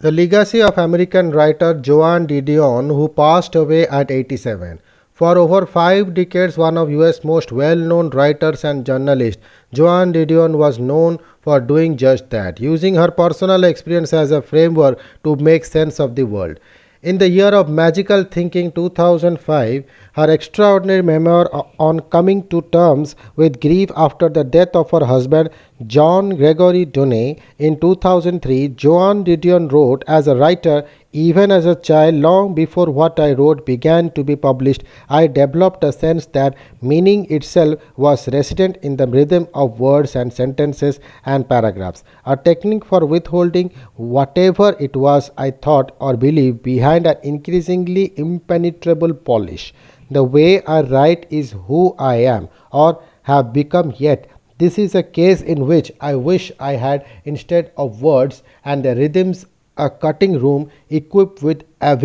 The legacy of American writer Joan Didion, who passed away at 87. For over 5 decades, one of US most well-known writers and journalists, Joan Didion was known for doing just that, using her personal experience as a framework to make sense of the world. In the year of magical thinking 2005, her extraordinary memoir on coming to terms with grief after the death of her husband John Gregory Dunne in 2003, Joan Didion wrote, as a writer, even as a child, long before what I wrote began to be published, I developed a sense that meaning itself was resident in the rhythm of words and sentences and paragraphs, a technique for withholding whatever it was I thought or believed behind an increasingly impenetrable polish. The way I write is who I am or have become, yet this is a case in which I wish I had, instead of words and the rhythms, a cutting room equipped with a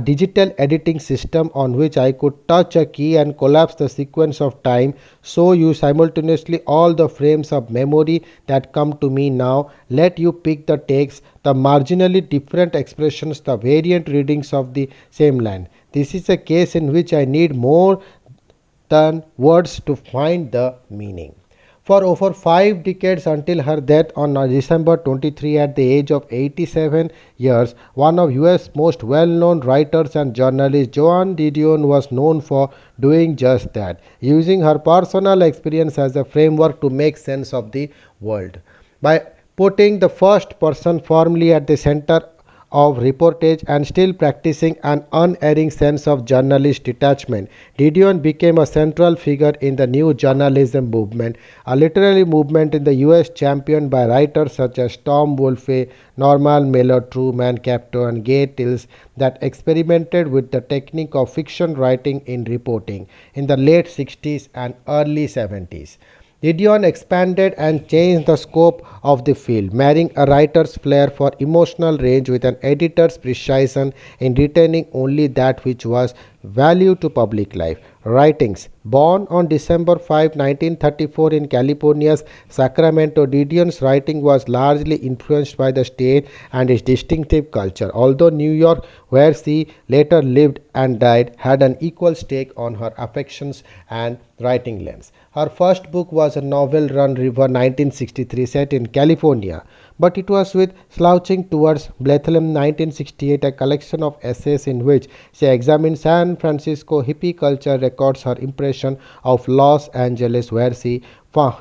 digital editing system on which I could touch a key and collapse the sequence of time, show you simultaneously all the frames of memory that come to me now, let you pick the takes, the marginally different expressions, the variant readings of the same line. This is a case in which I need more than words to find the meaning. For over 5 decades until her death on December 23 at the age of 87 years, one of US most well-known writers and journalists, Joan Didion, was known for doing just that, using her personal experience as a framework to make sense of the world. By putting the first person firmly at the center of reportage and still practicing an unerring sense of journalist detachment, Didion became a central figure in the new journalism movement, a literary movement in the US championed by writers such as Tom Wolfe, Norman Mailer, Truman Capote, and Gay Tillis that experimented with the technique of fiction writing in reporting in the late 60s and early 70s. Didion expanded and changed the scope of the field, marrying a writer's flair for emotional range with an editor's precision in retaining only that which was value to public life. Writings. Born on December 5, 1934 in California's Sacramento, Didion's writing was largely influenced by the state and its distinctive culture, although New York, where she later lived and died, had an equal stake on her affections and writing lens. Her first book was a novel, Run River 1963, set in California, but it was with Slouching Towards Bethlehem 1968, a collection of essays in which she examined San Francisco hippie culture, records her impression of Los Angeles, where she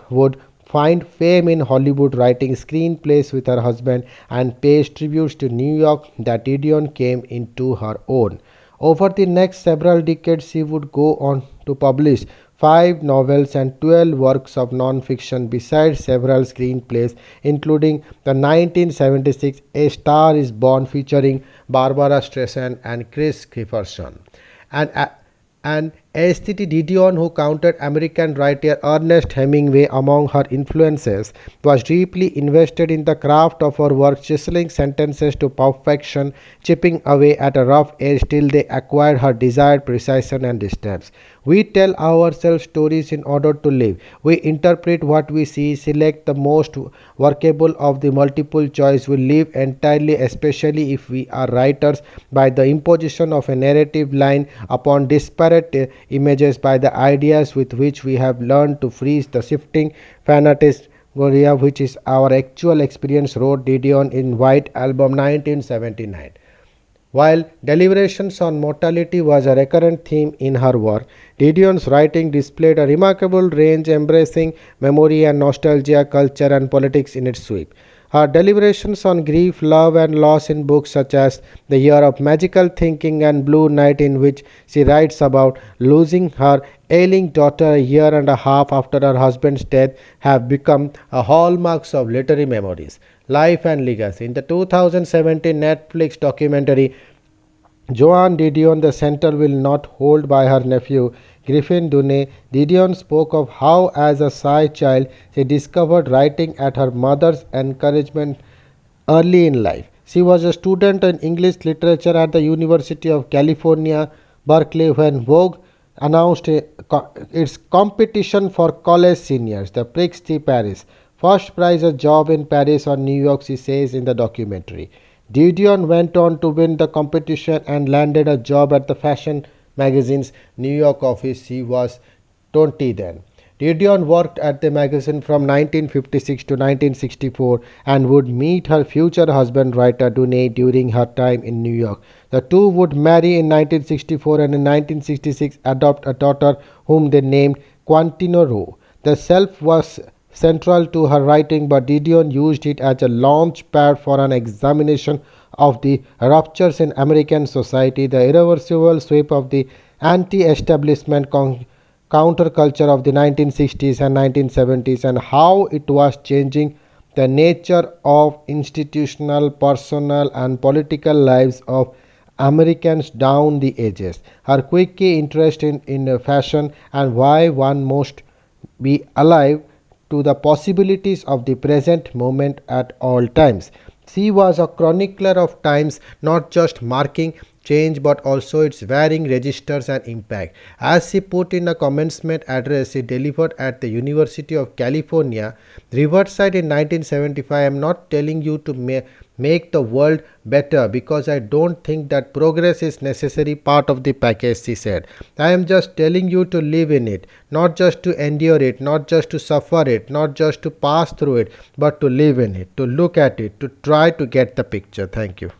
would find fame in Hollywood, writing screenplays with her husband, and pays tributes to New York that Didion came into her own. Over the next several decades, she would go on to publish 5 novels and 12 works of non-fiction besides several screenplays, including the 1976 A Star is Born featuring Barbara Streisand and Chris Christopherson. And and St. Didion, who counted American writer Ernest Hemingway among her influences, was deeply invested in the craft of her work, chiseling sentences to perfection, chipping away at a rough edge till they acquired her desired precision and distance. We tell ourselves stories in order to live. We interpret what we see, select the most workable of the multiple choice. We live entirely, especially if we are writers, by the imposition of a narrative line upon disparate images, by the ideas with which we have learned to freeze the shifting phantasmagoria which is our actual experience, wrote Didion in White Album 1979. While deliberations on mortality was a recurrent theme in her work, Didion's writing displayed a remarkable range, embracing memory and nostalgia, culture and politics in its sweep. Her deliberations on grief, love, and loss in books such as The Year of Magical Thinking and Blue Night, in which she writes about losing her ailing daughter a year and a half after her husband's death, have become a hallmarks of literary memories. Life and Legacy. In the 2017 Netflix documentary Joan Didion, the center will not hold by her nephew Griffin Dunne, Didion spoke of how, as a shy child, she discovered writing at her mother's encouragement early in life. She was a student in English literature at the University of California, Berkeley, when Vogue announced its competition for college seniors, the Prix de Paris. First prize a job in Paris or New York, she says in the documentary. Didion went on to win the competition and landed a job at the fashion magazine's New York office. She was 20 then. Didion worked at the magazine from 1956 to 1964 and would meet her future husband writer Dunay during her time in New York. The two would marry in 1964 and in 1966 adopt a daughter whom they named Quantino Rowe. The self was central to her writing, but Didion used it as a launch pad for an examination of the ruptures in American society, the irreversible sweep of the anti establishment counterculture of the 1960s and 1970s, and how it was changing the nature of institutional, personal, and political lives of Americans down the ages. Her quickie interest in fashion and why one must be alive to the possibilities of the present moment at all times. She was a chronicler of times, not just marking change but also its varying registers and impact. As she put in a commencement address she delivered at the University of California, Riverside in 1975, I am not telling you to make the world better because I don't think that progress is necessary part of the package, she said. I am just telling you to live in it, not just to endure it, not just to suffer it, not just to pass through it, but to live in it, to look at it, to try to get the picture. Thank you.